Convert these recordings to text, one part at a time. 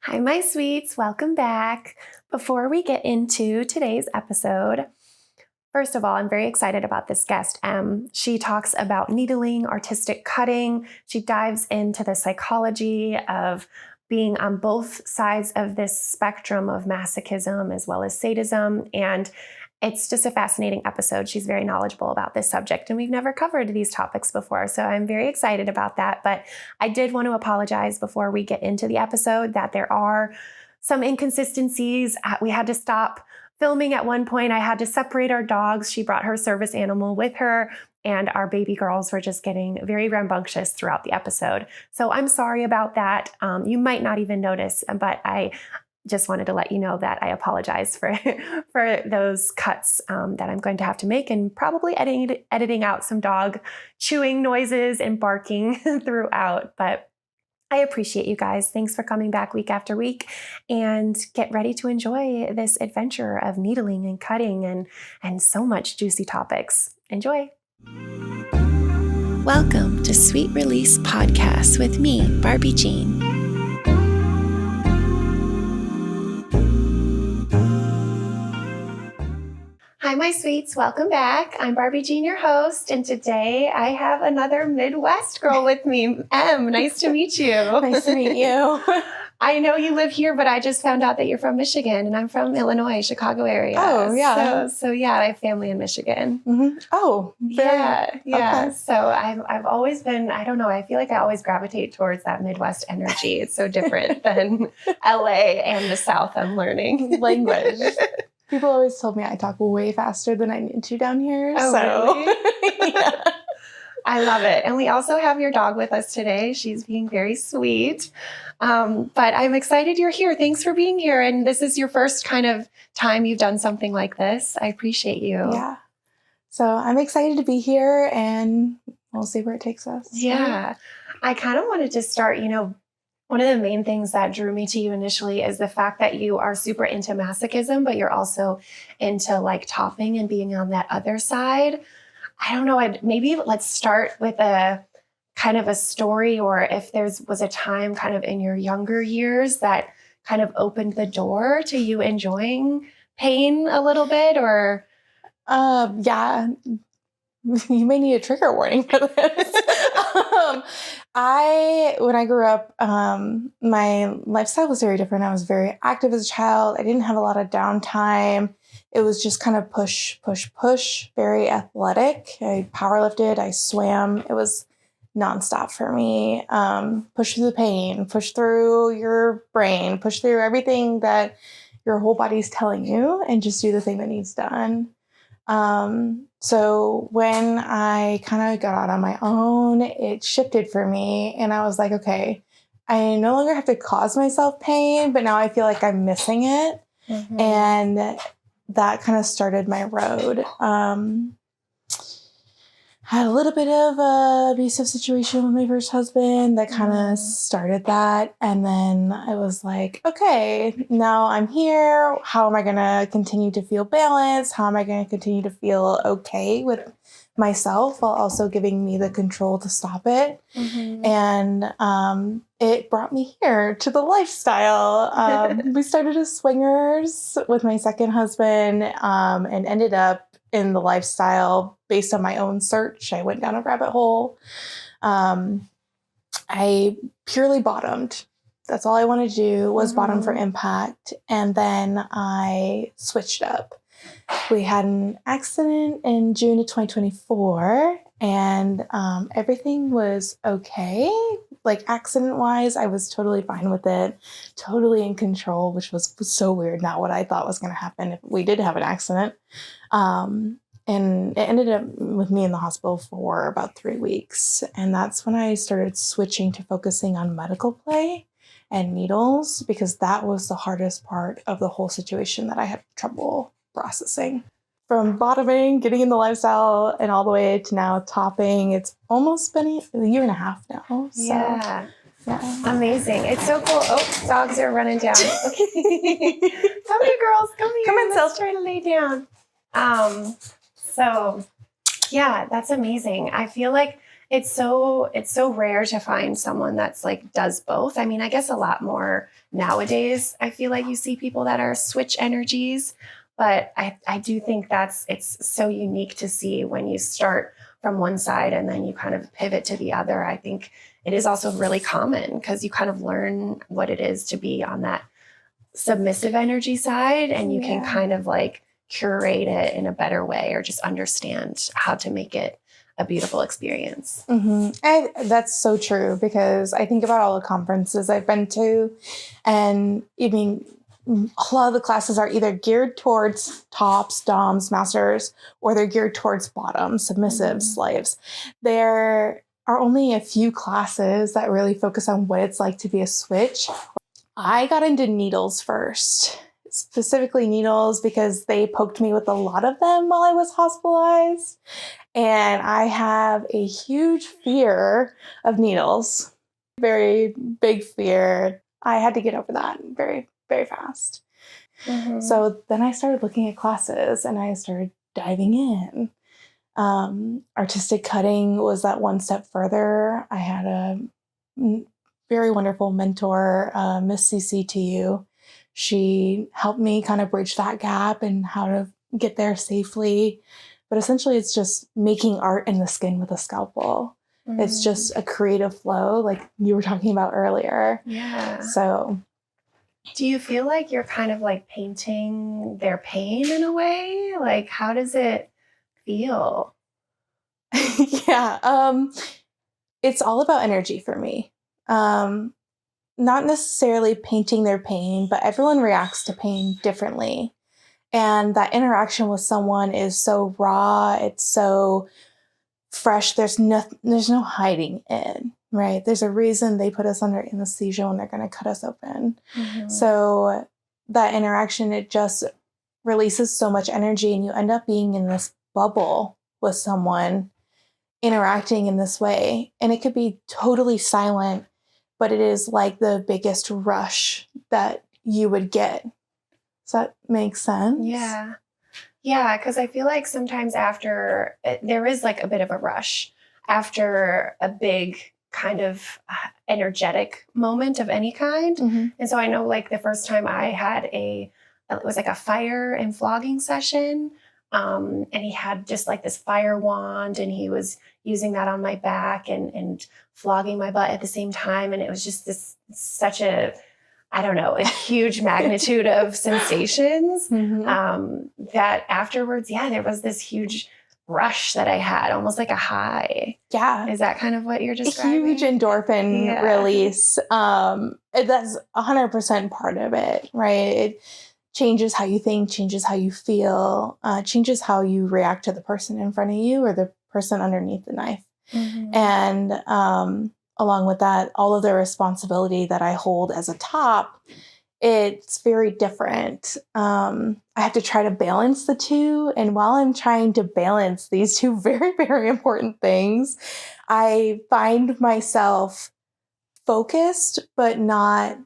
Hi, my sweets. Welcome back. Before we get into today's episode, first of all, I'm very excited about this guest, Em. She talks about needling, artistic cutting. She dives into the psychology of being on both sides of this spectrum of masochism as well as sadism. And it's just a fascinating episode. She's very knowledgeable about this subject, and we've never covered these topics before. So I'm very excited about that. But I did want to apologize before we get into the episode that there are some inconsistencies. We had to stop filming at one point. I had to separate our dogs. She brought her service animal with her, and our baby girls were just getting very rambunctious throughout the episode. So I'm sorry about that. You might not even notice, but I just wanted to let you know that I apologize for those cuts that I'm going to have to make, and probably editing out some dog chewing noises and barking throughout. But I appreciate you guys. Thanks for coming back week after week, and get ready to enjoy this adventure of needling and cutting and so much juicy topics. Enjoy. Welcome to Sweet Release Podcast with me, Barbie Jean. Hi, my sweets. Welcome back. I'm Barbie Jean, your host, and today I have another Midwest girl with me. Em, nice to meet you. Nice to meet you. I know you live here, but I just found out that you're from Michigan, and I'm from Illinois, Chicago area. Oh, yeah. So yeah, I have family in Michigan. Mm-hmm. Oh, yeah. Okay. So I've always been, I don't know, I feel like I always gravitate towards that Midwest energy. It's so different than LA and the South, I'm learning. Language. People always told me I talk way faster than I need to down here. Oh, so. really? Yeah. I love it. And we also have your dog with us today. She's being very sweet. But I'm excited you're here. Thanks for being here. And this is your first kind of time you've done something like this. I appreciate you. Yeah. So I'm excited to be here, and we'll see where it takes us. Yeah. I kind of wanted to start, one of the main things that drew me to you initially is the fact that you are super into masochism, but you're also into like topping and being on that other side. I don't know. Maybe let's start with a kind of a story, or if was a time kind of in your younger years that kind of opened the door to you enjoying pain a little bit, or. Yeah. You may need a trigger warning for this. When I grew up, my lifestyle was very different. I was very active as a child. I didn't have a lot of downtime. It was just kind of push, push, push, very athletic. I powerlifted, I swam. It was nonstop for me. Push through the pain, push through your brain, push through everything that your whole body's telling you, and just do the thing that needs done. So when I kind of got out on my own, it shifted for me, and I was like, okay, I no longer have to cause myself pain, but now I feel like I'm missing it. Mm-hmm. And that kind of started my road. Had a little bit of an abusive situation with my first husband that kind of started that. And then I was like, okay, now I'm here. How am I going to continue to feel balanced? How am I going to continue to feel okay with myself while also giving me the control to stop it? Mm-hmm. And it brought me here to the lifestyle. We started as swingers with my second husband, and ended up in the lifestyle based on my own search. I went down a rabbit hole. I purely bottomed. That's all I wanted to do was bottom for impact. And then I switched up. We had an accident in June of 2024, and everything was okay. Like accident-wise, I was totally fine with it, totally in control, which was so weird. Not what I thought was going to happen if we did have an accident. And it ended up with me in the hospital for about 3 weeks. And that's when I started switching to focusing on medical play and needles, because that was the hardest part of the whole situation that I had trouble processing. From bottoming, getting in the lifestyle, and all the way to now topping, it's almost been a year and a half now. So, yeah. Amazing. It's so cool. Oh, dogs are running down. Okay. Come here, girls. Come here. Come in, Let's try to lay down. So yeah, that's amazing. I feel like It's so rare to find someone that's like does both. I mean, I guess a lot more nowadays. I feel like you see people that are switch energies, but I do think it's so unique to see when you start from one side and then you kind of pivot to the other. I think it is also really common because you kind of learn what it is to be on that submissive energy side, and you can kind of like curate it in a better way or just understand how to make it a beautiful experience. Mm-hmm. And that's so true, because I think about all the conferences I've been to, and I mean, a lot of the classes are either geared towards tops, doms, masters, or they're geared towards bottoms, submissive slaves. There are only a few classes that really focus on what it's like to be a switch. I got into needles first, specifically needles because they poked me with a lot of them while I was hospitalized. And I have a huge fear of needles, very big fear. I had to get over that very, very fast. Mm-hmm. So then I started looking at classes and I started diving in. Artistic cutting was that one step further. I had a very wonderful mentor, Miss CCTU. She helped me kind of bridge that gap and how to get there safely. But essentially, it's just making art in the skin with a scalpel. Mm. It's just a creative flow, like you were talking about earlier. Yeah. So, do you feel like you're kind of like painting their pain in a way? Like, how does it feel? Yeah. It's all about energy for me. Not necessarily painting their pain, but everyone reacts to pain differently. And that interaction with someone is so raw, it's so fresh. There's no hiding in, right? There's a reason they put us under anesthesia when they're going to cut us open. Mm-hmm. So that interaction, it just releases so much energy, and you end up being in this bubble with someone interacting in this way. And it could be totally silent, but it is like the biggest rush that you would get. Does that make sense? Yeah. Yeah, because I feel like sometimes after, there is like a bit of a rush after a big kind of energetic moment of any kind. Mm-hmm. And so I know like the first time I had it was like a fire and flogging session. And he had just like this fire wand, and he was using that on my back and flogging my butt at the same time. And it was just such a, I don't know, a huge magnitude of sensations, mm-hmm. That afterwards, there was this huge rush that I had, almost like a high. Yeah. Is that kind of what you're describing? A huge endorphin release. That's 100% part of it, right? It changes how you think, changes how you feel, changes how you react to the person in front of you or the person underneath the knife. Mm-hmm. And along with that, all of the responsibility that I hold as a top, it's very different. I have to try to balance the two. And while I'm trying to balance these two very, very important things, I find myself focused, but not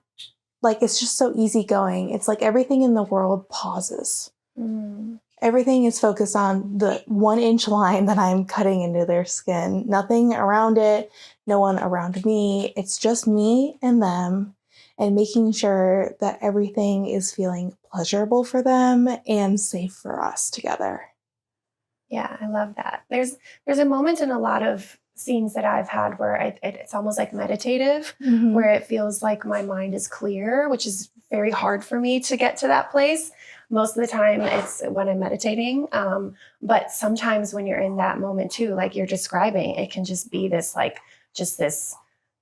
like it's just so easygoing. It's like everything in the world pauses. Mm. Everything is focused on the 1-inch line that I'm cutting into their skin. Nothing around it, no one around me. It's just me and them, and making sure that everything is feeling pleasurable for them and safe for us together. Yeah, I love that. There's a moment in a lot of scenes that I've had where it's almost like meditative, mm-hmm. where it feels like my mind is clear, which is very hard for me to get to that place. Most of the time it's when I'm meditating. But sometimes when you're in that moment too, like you're describing, it can just be this like, just this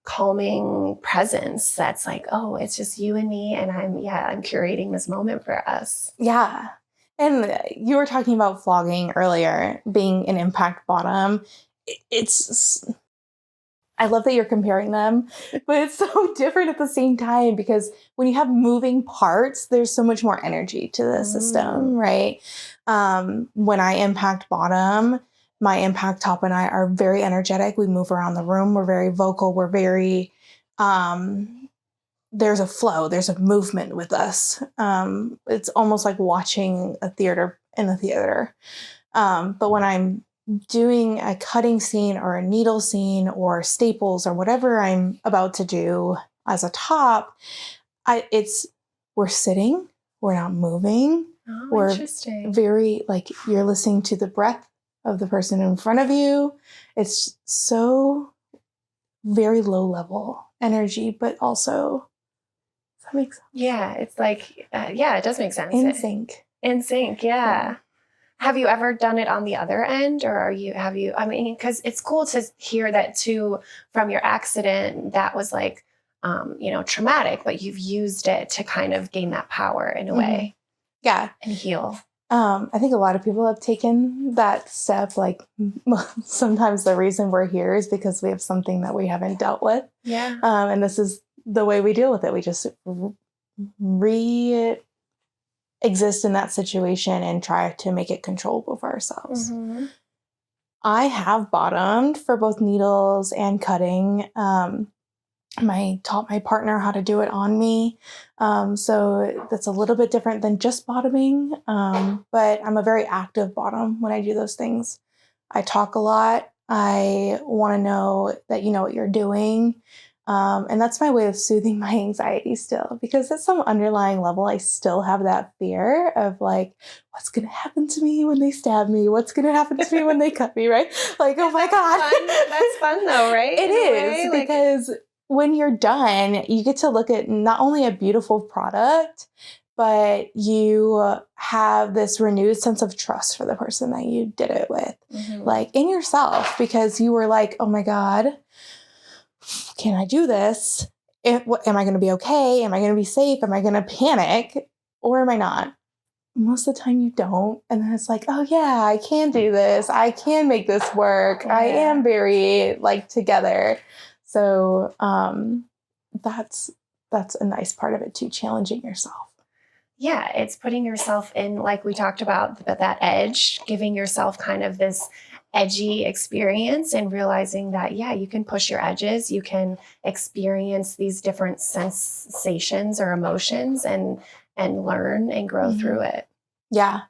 calming presence that's like, oh, it's just you and me. And I'm curating this moment for us. Yeah. And you were talking about flogging earlier, being an impact bottom. I love that you're comparing them, but it's so different at the same time, because when you have moving parts, there's so much more energy to the system, right? When I impact bottom, my impact top and I are very energetic. We move around the room. We're very vocal. We're very, there's a flow, there's a movement with us. It's almost like watching a theater in the theater. But when I'm doing a cutting scene or a needle scene or staples or whatever I'm about to do as a top, we're sitting, we're not moving. Oh, We're interesting. very, like, you're listening to the breath of the person in front of you. It's so very low level energy, but also, does that make sense? Yeah, it's like, yeah, it does make sense. In sync. In sync, yeah. Have you ever done it on the other end, or I mean, because it's cool to hear that too from your accident that was like, traumatic, but you've used it to kind of gain that power in a way. Yeah. And heal. I think a lot of people have taken that step. Like, sometimes the reason we're here is because we have something that we haven't dealt with. Yeah. And this is the way we deal with it. We just exist in that situation and try to make it controllable for ourselves. Mm-hmm. I have bottomed for both needles and cutting. I taught my partner how to do it on me. So that's a little bit different than just bottoming. But I'm a very active bottom when I do those things. I talk a lot. I want to know that you know what you're doing. And that's my way of soothing my anxiety still, because at some underlying level, I still have that fear of like, what's going to happen to me when they stab me? What's going to happen to me when they cut me, right? Like, oh my God. That's fun though, right? It is, because when you're done, you get to look at not only a beautiful product, but you have this renewed sense of trust for the person that you did it with, like in yourself, because you were like, oh my God, can I do this? Am I going to be okay? Am I going to be safe? Am I going to panic? Or am I not? Most of the time you don't. And then it's like, oh yeah, I can do this. I can make this work. Yeah. I am very together. So that's a nice part of it too, challenging yourself. Yeah, it's putting yourself in, like we talked about, that edge, giving yourself kind of this edgy experience and realizing that, yeah, you can push your edges, you can experience these different sensations or emotions and learn and grow through it. Yeah.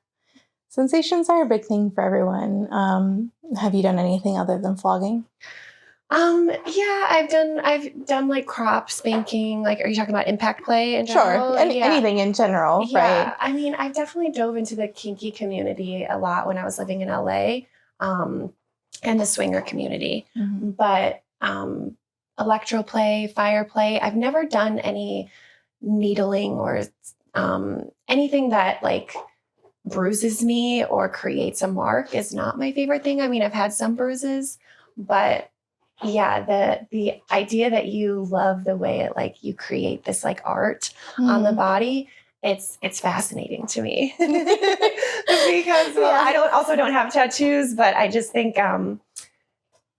Sensations are a big thing for everyone. Have you done anything other than flogging? Yeah, I've done like crop spanking. Like, are you talking about impact play in general? Sure. Anything in general, yeah. Right? I mean, I've definitely dove into the kinky community a lot when I was living in LA, and the swinger community. But electro play, fire play, I've never done any needling or anything that like bruises me or creates a mark is not my favorite thing. I mean, I've had some bruises, but yeah, the idea that you love the way it like you create this like art on the body, it's fascinating to me. Because I don't have tattoos, but I just think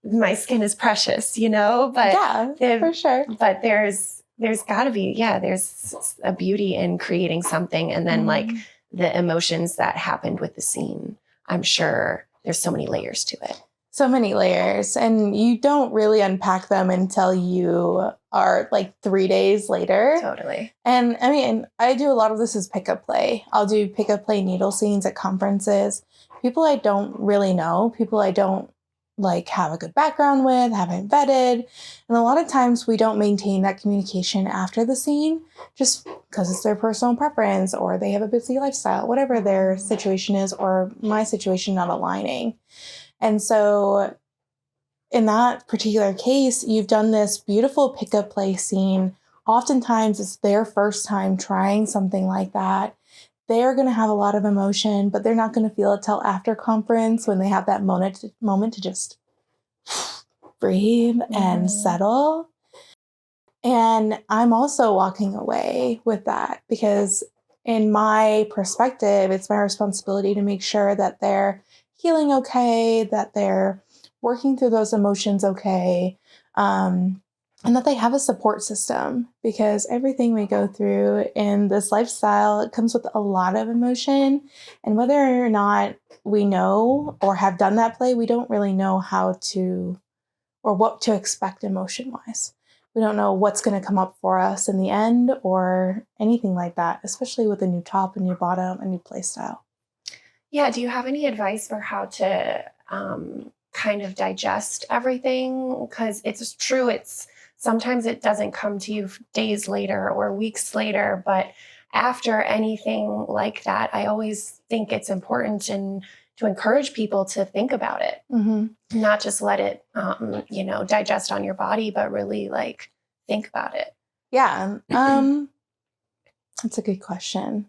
my skin is precious, but yeah, for sure. But there's gotta be, there's a beauty in creating something, and then like the emotions that happened with the scene. I'm sure there's so many layers to it. So many layers, and you don't really unpack them until you are like 3 days later. Totally. And I mean, I do a lot of this as pickup play. I'll do pickup play needle scenes at conferences. People I don't really know, people I don't like have a good background with, haven't vetted. And a lot of times we don't maintain that communication after the scene just because it's their personal preference or they have a busy lifestyle, whatever their situation is, or my situation not aligning. And so in that particular case, you've done this beautiful pickup play scene. Oftentimes it's their first time trying something like that. They're going to have a lot of emotion, but they're not going to feel it till after conference when they have that moment to just breathe and settle. And I'm also walking away with that because in my perspective, it's my responsibility to make sure that they're healing okay, that they're working through those emotions okay, and that they have a support system, because everything we go through in this lifestyle, it comes with a lot of emotion. And whether or not we know or have done that play, we don't really know how to or what to expect emotion-wise. We don't know what's going to come up for us in the end or anything like that, especially with a new top, a new bottom, a new play style. Yeah. Do you have any advice for how to kind of digest everything, because it's true. Sometimes it doesn't come to you days later or weeks later, but after anything like that, I always think it's important to encourage people to think about it, not just let it, digest on your body, but really like think about it. Yeah. That's a good question.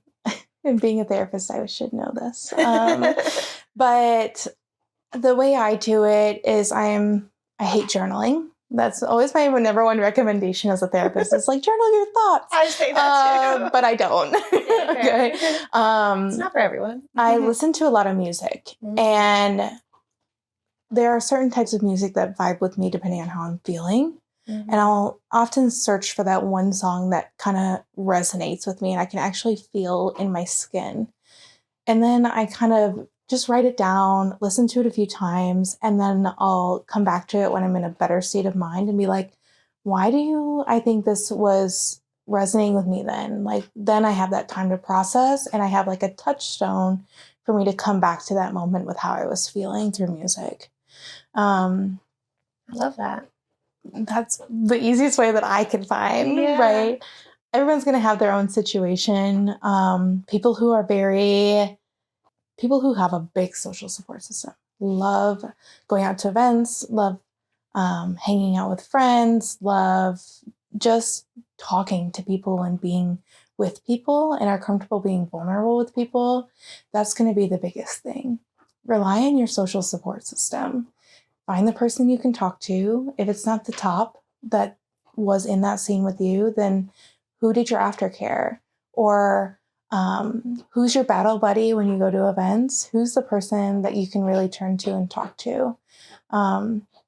And being a therapist, I should know this. But the way I do it is I hate journaling. That's always my number one recommendation as a therapist. It's like, journal your thoughts. I say that too. But I don't. Okay. It's not for everyone. I listen to a lot of music, and there are certain types of music that vibe with me depending on how I'm feeling. And I'll often search for that one song that kind of resonates with me and I can actually feel in my skin. And then I kind of just write it down, listen to it a few times, and then I'll come back to it when I'm in a better state of mind and be like, why do I think this was resonating with me then? Like, then I have that time to process and I have like a touchstone for me to come back to that moment with how I was feeling through music. I love that. That's the easiest way that I can find, right? Everyone's going to have their own situation. People who have a big social support system love going out to events, love hanging out with friends, love just talking to people and being with people and are comfortable being vulnerable with people. That's going to be the biggest thing. Rely on your social support system. Find the person you can talk to. If it's not the top that was in that scene with you, then who did your aftercare? Or who's your battle buddy when you go to events? Who's the person that you can really turn to and talk to?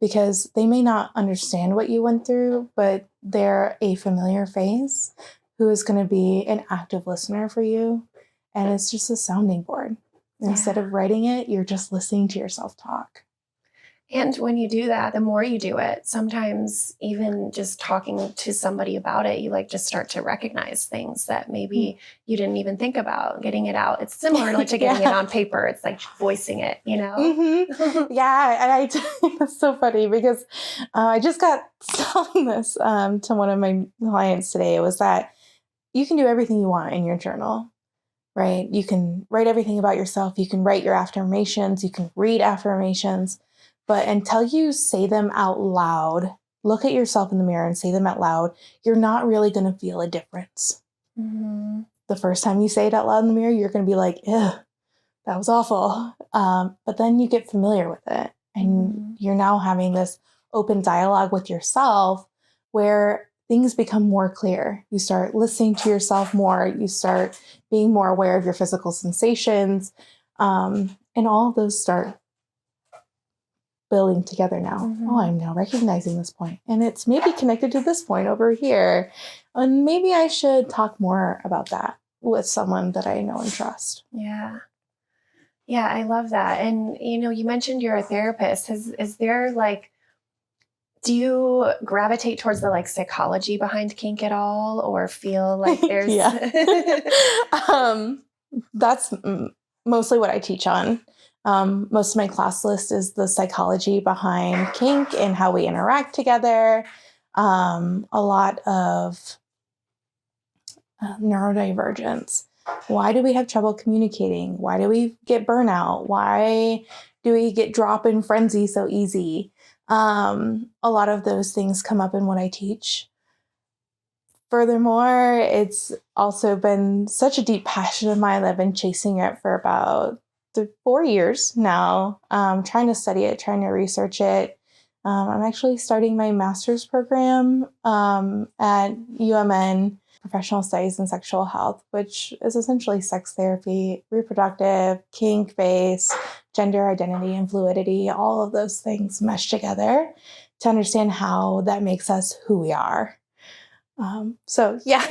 Because they may not understand what you went through, but they're a familiar face who is going to be an active listener for you. And it's just a sounding board. Instead of writing it, you're just listening to yourself talk. And when you do that, the more you do it, sometimes even just talking to somebody about it, you like just start to recognize things that maybe you didn't even think about, getting it out. It's similar to getting it on paper. It's like voicing it, Yeah. And that's so funny because I just got telling this to one of my clients today. It was that you can do everything you want in your journal, right? You can write everything about yourself. You can write your affirmations. You can read affirmations. But until you say them out loud, look at yourself in the mirror and say them out loud, you're not really going to feel a difference. The first time you say it out loud in the mirror, you're going to be like, ew, that was awful. But then you get familiar with it. And you're now having this open dialogue with yourself where things become more clear. You start listening to yourself more. You start being more aware of your physical sensations. And all of those start building together now. Oh, I'm now recognizing this point. And it's maybe connected to this point over here. And maybe I should talk more about that with someone that I know and trust. Yeah. Yeah, I love that. And, you mentioned you're a therapist. Is there do you gravitate towards the psychology behind kink at all, or feel like there's... That's mostly what I teach on. Most of my class list is the psychology behind kink and how we interact together. A lot of neurodivergence. Why do we have trouble communicating? Why do we get burnout? Why do we get drop in frenzy so easy? A lot of those things come up in what I teach. Furthermore, it's also been such a deep passion of mine that I've been chasing it for about 4 years now, trying to study it, trying to research it. I'm actually starting my master's program at UMN, Professional Studies in Sexual Health, which is essentially sex therapy, reproductive, kink-based, gender identity and fluidity, all of those things meshed together to understand how that makes us who we are. So yeah,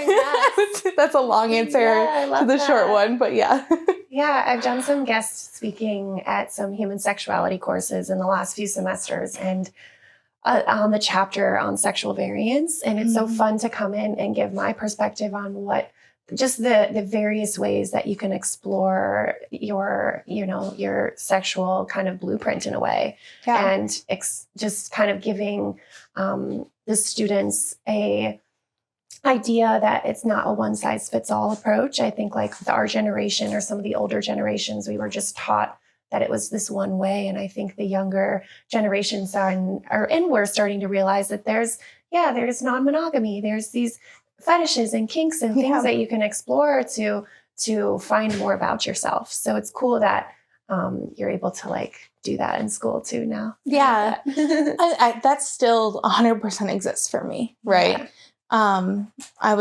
that's a long answer to the short one, but yeah. Yeah, I've done some guest speaking at some human sexuality courses in the last few semesters and on the chapter on sexual variance. And it's so fun to come in and give my perspective on what just the various ways that you can explore your sexual kind of blueprint in a way, and just kind of giving the students a idea that it's not a one size fits all approach. I think like our generation or some of the older generations, we were just taught that it was this one way. And I think the younger generations we're starting to realize that there's non-monogamy. There's these fetishes and kinks and things that you can explore to find more about yourself. So it's cool that you're able to like do that in school too now. Yeah. That still 100% exists for me. Right. Yeah. I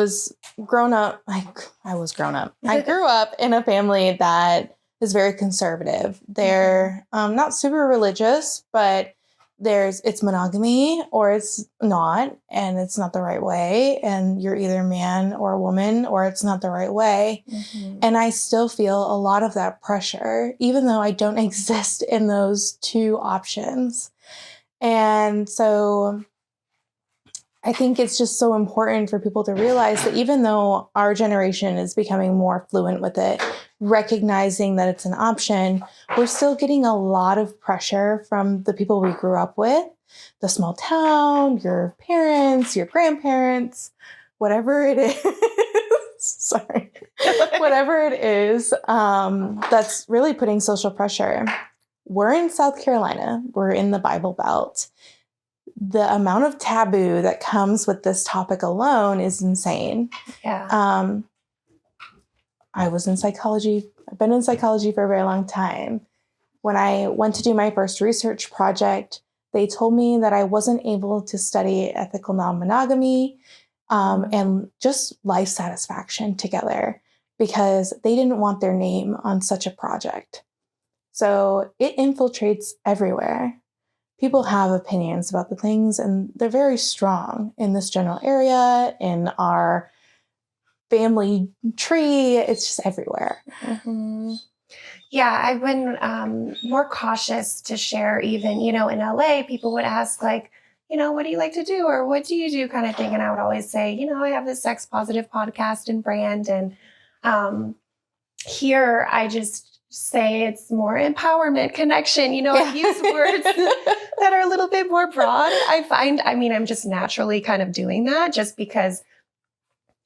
grew up in a family that is very conservative. They're not super religious, but it's monogamy or it's not, and it's not the right way. And you're either a man or a woman, or it's not the right way. Mm-hmm. And I still feel a lot of that pressure, even though I don't exist in those two options. And so I think it's just so important for people to realize that even though our generation is becoming more fluent with it, recognizing that it's an option, we're still getting a lot of pressure from the people we grew up with, the small town, your parents, your grandparents, whatever it is. Sorry. Whatever it is, that's really putting social pressure. We're in South Carolina. We're in the Bible Belt. The amount of taboo that comes with this topic alone is insane. Yeah. I was in psychology. I've been in psychology for a very long time. When I went to do my first research project, they told me that I wasn't able to study ethical non-monogamy and just life satisfaction together because they didn't want their name on such a project. So it infiltrates everywhere. People have opinions about the things, and they're very strong in this general area, in our family tree. It's just everywhere. Mm-hmm. Yeah, I've been more cautious to share even, in LA, people would ask like, what do you like to do? Or what do you do kind of thing? And I would always say, I have this sex positive podcast and brand. And here I just say it's more empowerment, connection. I use words that are a little bit more broad. I'm just naturally kind of doing that just because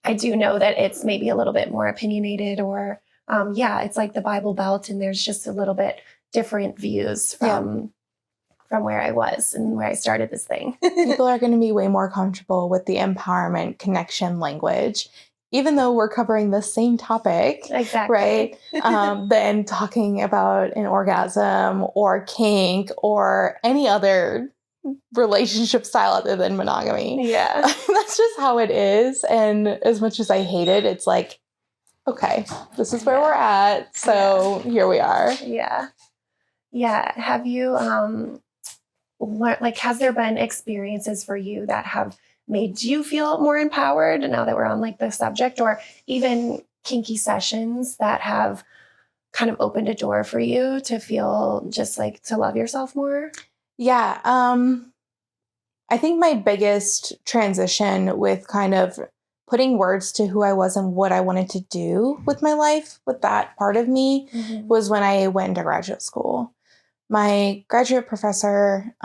I do know that it's maybe a little bit more opinionated or, it's like the Bible Belt and there's just a little bit different views from where I was and where I started this thing. People are going to be way more comfortable with the empowerment connection language, even though we're covering the same topic, exactly, right? Than talking about an orgasm or kink or any other relationship style other than monogamy. Yeah. That's just how it is. And as much as I hate it, it's like, okay, this is where we're at. So here we are. Yeah. Yeah. Have you, has there been experiences for you that have made you feel more empowered now that we're on like the subject, or even kinky sessions that have kind of opened a door for you to feel just like to love yourself more? Yeah. I think my biggest transition with kind of putting words to who I was and what I wanted to do with my life, with that part of me, was when I went into graduate school. My graduate professor,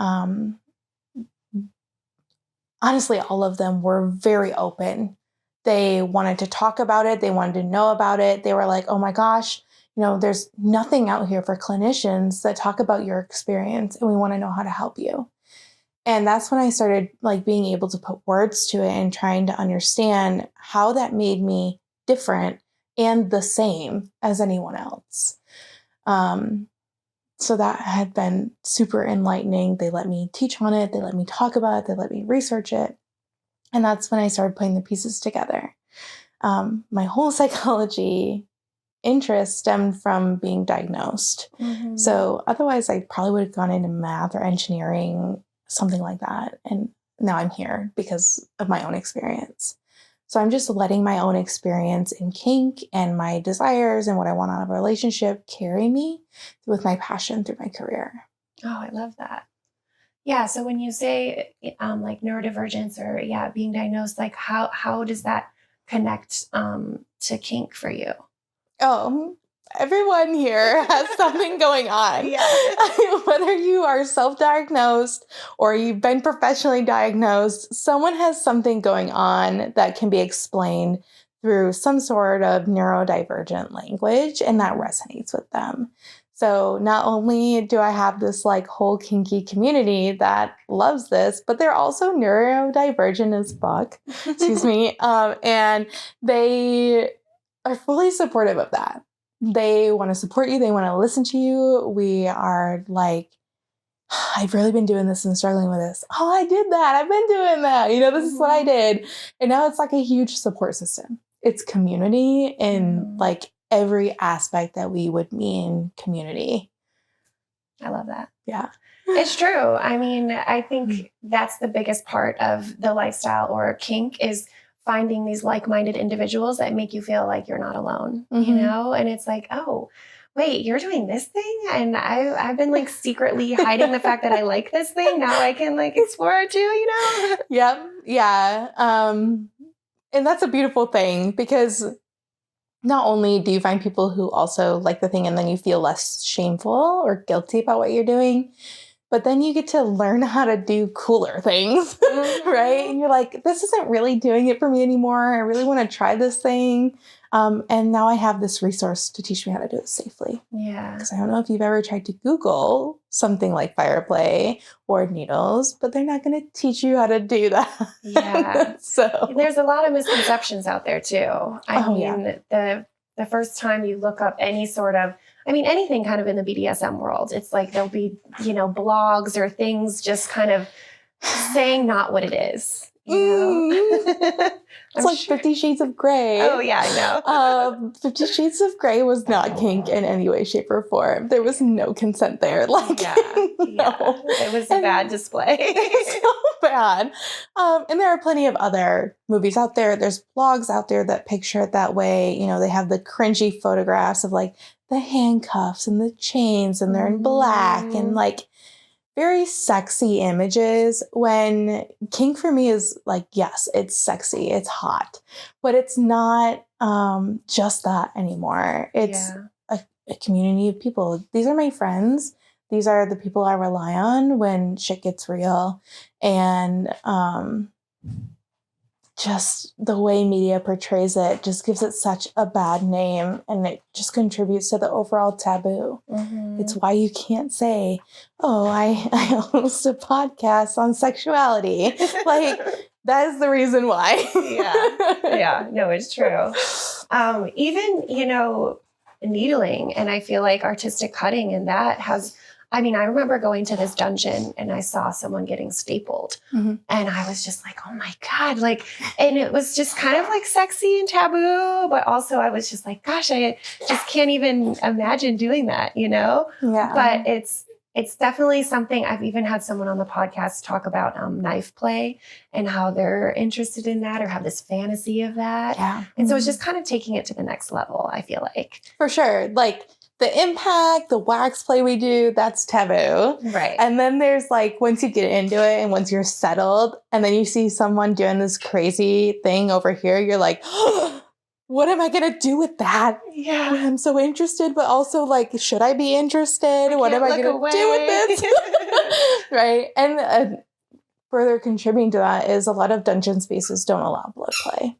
honestly, all of them were very open. They wanted to talk about it. They wanted to know about it. They were like, oh my gosh, there's nothing out here for clinicians that talk about your experience, and we want to know how to help you. And that's when I started like being able to put words to it and trying to understand how that made me different and the same as anyone else. So that had been super enlightening. They let me teach on it. They let me talk about it. They let me research it. And that's when I started putting the pieces together. My whole psychology interest stemmed from being diagnosed. Mm-hmm. So otherwise, I probably would have gone into math or engineering, something like that. And now I'm here because of my own experience. So I'm just letting my own experience in kink and my desires and what I want out of a relationship carry me with my passion through my career. Oh, I love that. Yeah. So when you say like neurodivergence or being diagnosed, like how does that connect to kink for you? Oh, everyone here has something going on. Yeah. Whether you are self-diagnosed or you've been professionally diagnosed, someone has something going on that can be explained through some sort of neurodivergent language, and that resonates with them. So not only do I have this like whole kinky community that loves this, but they're also neurodivergent as fuck. Excuse me. And they are fully supportive of that. They want to support you. They want to listen to you. We are like, I've really been doing this and struggling with this. Oh, I did that. I've been doing that. This is what I did. And now it's like a huge support system. It's community in like every aspect that we would mean community. I love that. Yeah. It's true. I mean, I think that's the biggest part of the lifestyle or kink is finding these like-minded individuals that make you feel like you're not alone, And it's like, oh, wait, you're doing this thing? And I've been like secretly hiding the fact that I like this thing. Now I can like explore it too, Yep. Yeah. And that's a beautiful thing because not only do you find people who also like the thing and then you feel less shameful or guilty about what you're doing, but then you get to learn how to do cooler things, right? And you're like, this isn't really doing it for me anymore. I really want to try this thing. And now I have this resource to teach me how to do it safely. Yeah. Because I don't know if you've ever tried to Google something like fire play or needles, but they're not going to teach you how to do that. Yeah. So there's a lot of misconceptions out there too. I mean, the first time you look up any sort of, anything kind of in the BDSM world, it's like there'll be, blogs or things just kind of saying not what it is. It's like 50 Shades of Grey. Oh, yeah, I know. 50 Shades of Grey was not kink in any way, shape, or form. There was no consent there. Like, yeah. It was a bad display. So bad. And there are plenty of other movies out there. There's blogs out there that picture it that way. They have the cringy photographs of like the handcuffs and the chains and they're in black and like very sexy images when kink for me is like, yes, it's sexy, it's hot, but it's not just that anymore. It's a community of people. These are my friends. These are the people I rely on when shit gets real. And just the way media portrays it just gives it such a bad name and it just contributes to the overall taboo. It's why you can't say, oh, I host a podcast on sexuality. Like, that is the reason why. Yeah, no, it's true. Even, needling and I feel like artistic cutting and that has, I remember going to this dungeon and I saw someone getting stapled and I was just like, oh my God, like, and it was just kind of like sexy and taboo, but also I was just like, gosh, I just can't even imagine doing that, Yeah. But it's definitely something. I've even had someone on the podcast talk about knife play and how they're interested in that or have this fantasy of that. Yeah. And so it's just kind of taking it to the next level, I feel like. For sure. Like, the impact, the wax play we do, that's taboo. Right. And then there's like, once you get into it and once you're settled and then you see someone doing this crazy thing over here, you're like, oh, what am I going to do with that? Yeah. I'm so interested, but also like, should I be interested? What am I going to do with this? Right. And further contributing to that is a lot of dungeon spaces don't allow blood play.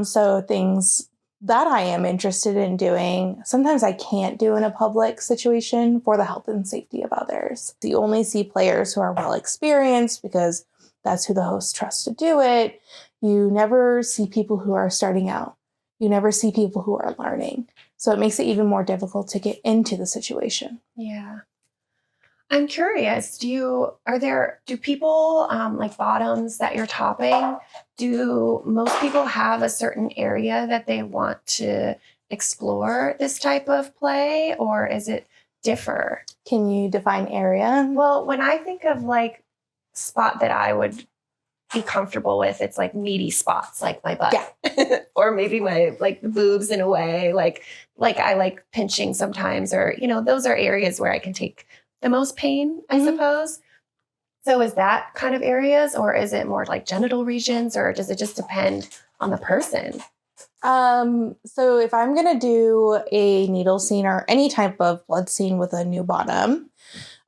So things that I am interested in doing, sometimes I can't do in a public situation for the health and safety of others. You only see players who are well experienced because that's who the host trusts to do it. You never see people who are starting out. You never see people who are learning. So it makes it even more difficult to get into the situation. Yeah. I'm curious, do people like bottoms that you're topping, do most people have a certain area that they want to explore this type of play or is it differ? Can you define area? Well, when I think of like spot that I would be comfortable with, it's like meaty spots like my butt or maybe my like the boobs in a way, like I like pinching sometimes or, those are areas where I can take the most pain, I suppose. So is that kind of areas or is it more like genital regions or does it just depend on the person? So if I'm going to do a needle scene or any type of blood scene with a new bottom,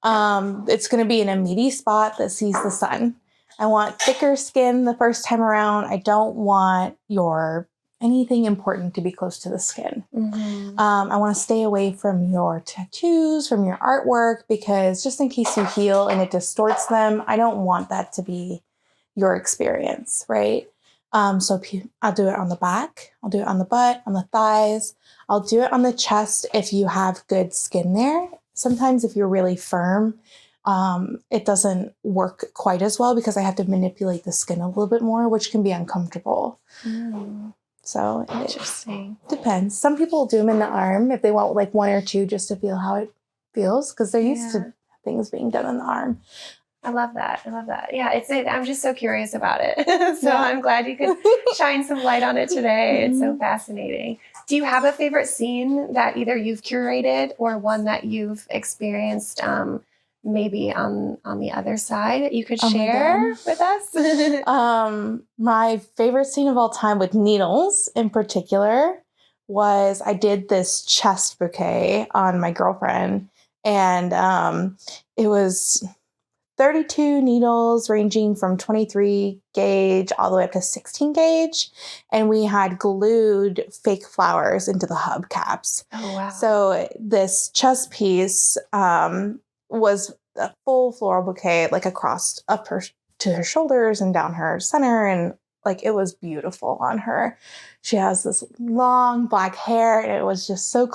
it's going to be in a meaty spot that sees the sun. I want thicker skin the first time around. I don't want anything important to be close to the skin. Mm-hmm. I want to stay away from your tattoos, from your artwork, because just in case you heal and it distorts them, I don't want that to be your experience, right? So I'll do it on the back. I'll do it on the butt, on the thighs. I'll do it on the chest if you have good skin there. Sometimes if you're really firm, it doesn't work quite as well because I have to manipulate the skin a little bit more, which can be uncomfortable. Mm. So Interesting. it depends. Some people do them in the arm if they want like one or two just to feel how it feels because they're used to things being done in the arm. I love that. Yeah, I'm just so curious about it. So Yeah. I'm glad you could shine some light on it today. It's so fascinating. Do you have a favorite scene that either you've curated or one that you've experienced maybe on the other side that you could share with us? My favorite scene of all time with needles in particular was I did this chest bouquet on my girlfriend, and it was 32 needles ranging from 23 gauge all the way up to 16 gauge. And we had glued fake flowers into the hubcaps. Oh, wow. So this chest piece was a full floral bouquet, like across up her to her shoulders and down her center. And like, it was beautiful on her. She has this long black hair and it was just so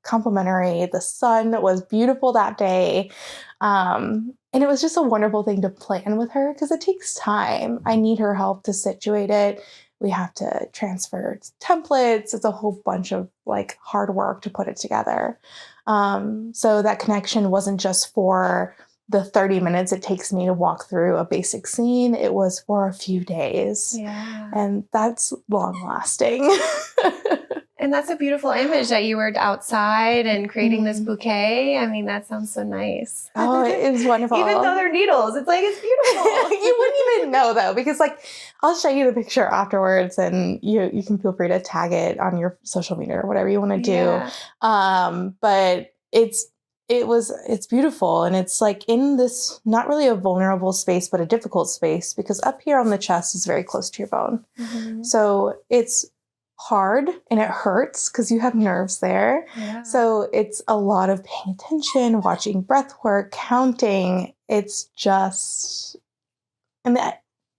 complimentary. The sun was beautiful that day. And it was just a wonderful thing to plan with her because it takes time. I need her help to situate it. We have to transfer templates. It's a whole bunch of like hard work to put it together. So that connection wasn't just for the 30 minutes it takes me to walk through a basic scene. It was for a few days. Yeah. And that's long lasting. And that's a beautiful image that you were outside and creating this bouquet. I mean, that sounds so nice. Oh, it was wonderful. Even though they're needles, it's like, it's beautiful. You wouldn't even know though, because like, I'll show you the picture afterwards and you can feel free to tag it on your social media or whatever you want to do. Yeah. But it's beautiful. And it's like in this, not really a vulnerable space, but a difficult space because up here on the chest is very close to your bone. Mm-hmm. So it's hard and it hurts because you have nerves there. Yeah. So it's a lot of paying attention, watching breath work, counting. It's just, and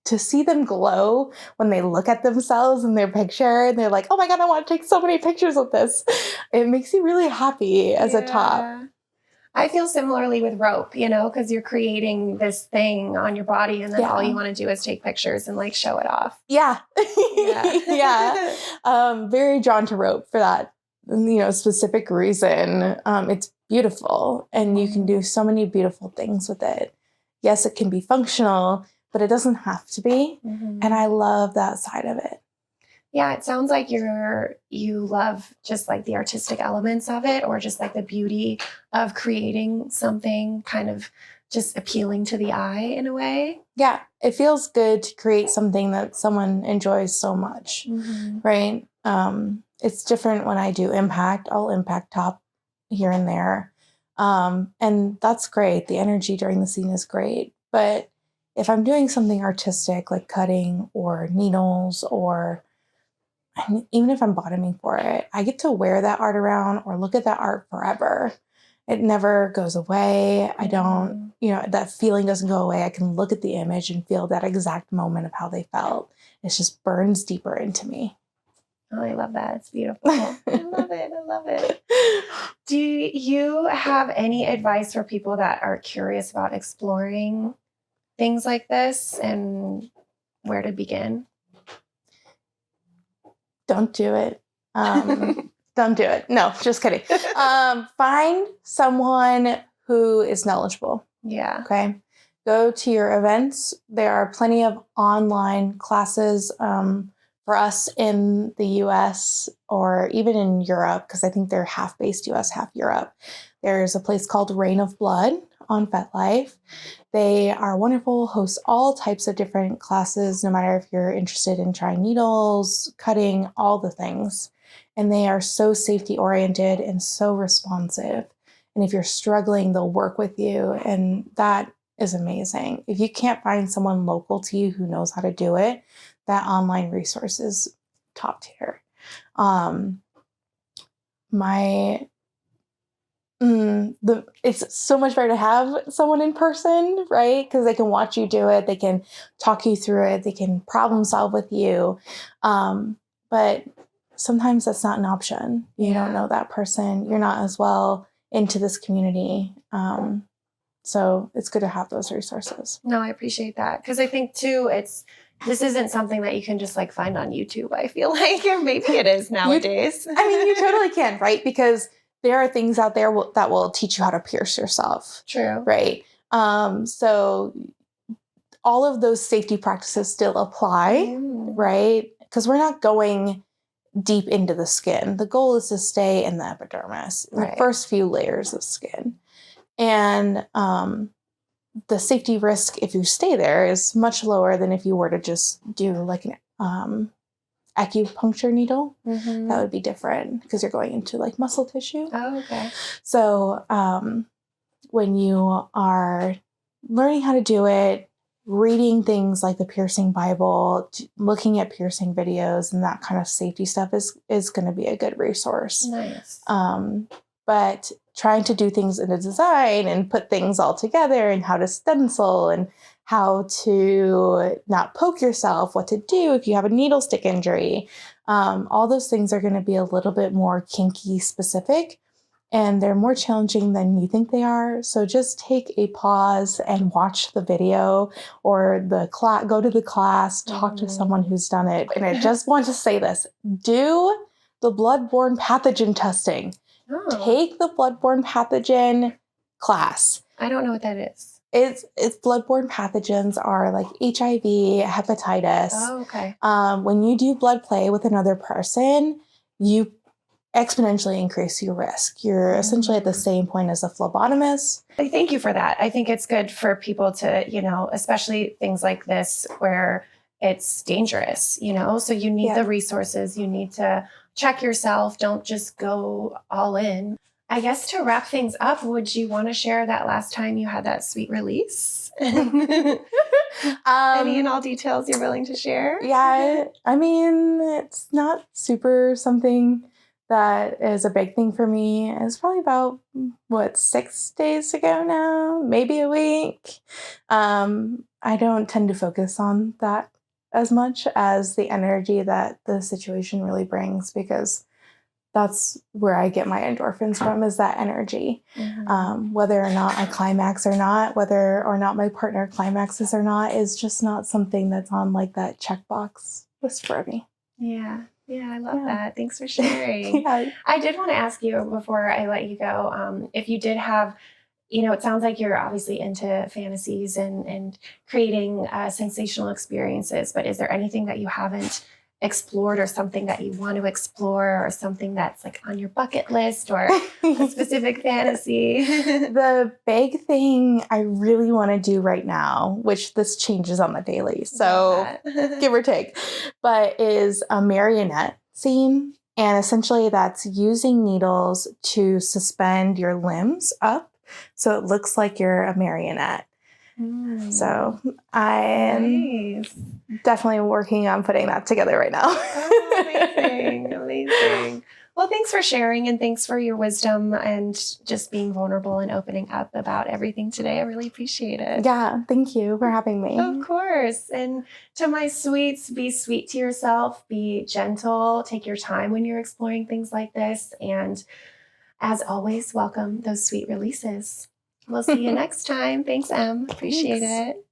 to see them glow when they look at themselves in their picture and they're like, oh my God, I want to take so many pictures with this. It makes you really happy as a top. I feel similarly with rope, because you're creating this thing on your body and then all you want to do is take pictures and like show it off. Yeah. Yeah. Very drawn to rope for that, specific reason. It's beautiful and you can do so many beautiful things with it. Yes, it can be functional, but it doesn't have to be. Mm-hmm. And I love that side of it. Yeah, it sounds like you love just like the artistic elements of it or just like the beauty of creating something kind of just appealing to the eye in a way. Yeah, it feels good to create something that someone enjoys so much, right? It's different when I do impact. I'll impact top here and there. And that's great. The energy during the scene is great. But if I'm doing something artistic like cutting or needles or even if I'm bottoming for it, I get to wear that art around or look at that art forever. It never goes away. I don't, that feeling doesn't go away. I can look at the image and feel that exact moment of how they felt. It just burns deeper into me. Oh, I love that. It's beautiful. I love it. Do you have any advice for people that are curious about exploring things like this and where to begin? Don't do it. Don't do it. No, just kidding. Find someone who is knowledgeable. Yeah. Okay. Go to your events. There are plenty of online classes For us in the US or even in Europe, because I think they're half based US, half Europe, there's a place called Reign of Blood on FetLife. They are wonderful, host all types of different classes, no matter if you're interested in trying needles, cutting, all the things. And they are so safety oriented and so responsive. And if you're struggling, they'll work with you. And that is amazing. If you can't find someone local to you who knows how to do it, that online resource is top tier. It's so much better to have someone in person, right? Because they can watch you do it. They can talk you through it. They can problem solve with you. But sometimes that's not an option. You don't know that person. You're not as well into this community. So it's good to have those resources. No, I appreciate that. Because I think too, this isn't something that you can just like find on YouTube, I feel like, or maybe it is nowadays. You totally can, right? Because there are things out there that will teach you how to pierce yourself. True. Right. So all of those safety practices still apply, right? Because we're not going deep into the skin. The goal is to stay in the epidermis, the first few layers of skin. And the safety risk, if you stay there, is much lower than if you were to just do like an acupuncture needle. That would be different because you're going into like muscle tissue. Oh, okay. So when you are learning how to do it, reading things like the Piercing Bible, looking at piercing videos and that kind of safety stuff is going to be a good resource. Nice. But trying to do things in a design and put things all together and how to stencil and how to not poke yourself, what to do if you have a needle stick injury. All those things are going to be a little bit more kinky specific, and they're more challenging than you think they are. So just take a pause and watch the video or go to the class, talk to someone who's done it. And I just want to say this, do the bloodborne pathogen testing. Oh. Take the bloodborne pathogen class. I don't know what that is. It's bloodborne pathogens are like HIV, hepatitis. Oh, okay. When you do blood play with another person, you exponentially increase your risk. You're essentially at the same point as a phlebotomist. I thank you for that. I think it's good for people to, especially things like this where it's dangerous, so you need the resources. You need to check yourself. Don't just go all in. I guess to wrap things up, would you want to share that last time you had that sweet release? Any and all details you're willing to share? Yeah. It's not super something that is a big thing for me. It's probably about, 6 days ago now, maybe a week. I don't tend to focus on that as much as the energy that the situation really brings, because that's where I get my endorphins from, is that energy. Whether or not I climax or not, whether or not my partner climaxes or not, is just not something that's on like that checkbox list for me. Yeah, I love that. Thanks for sharing. I did want to ask you before I let you go, if you did have, it sounds like you're obviously into fantasies and creating sensational experiences, but is there anything that you haven't explored or something that you want to explore or something that's like on your bucket list or a specific fantasy? The big thing I really want to do right now, which this changes on the daily, so give or take, but is a marionette scene. And essentially that's using needles to suspend your limbs up so it looks like you're a marionette. So I am definitely working on putting that together right now. Oh, amazing. Well, thanks for sharing and thanks for your wisdom and just being vulnerable and opening up about everything today. I really appreciate it. Yeah, thank you for having me. Of course. And to my sweets, be sweet to yourself, be gentle, take your time when you're exploring things like this. And as always, welcome those sweet releases. We'll see you next time. Thanks, Em. Appreciate it.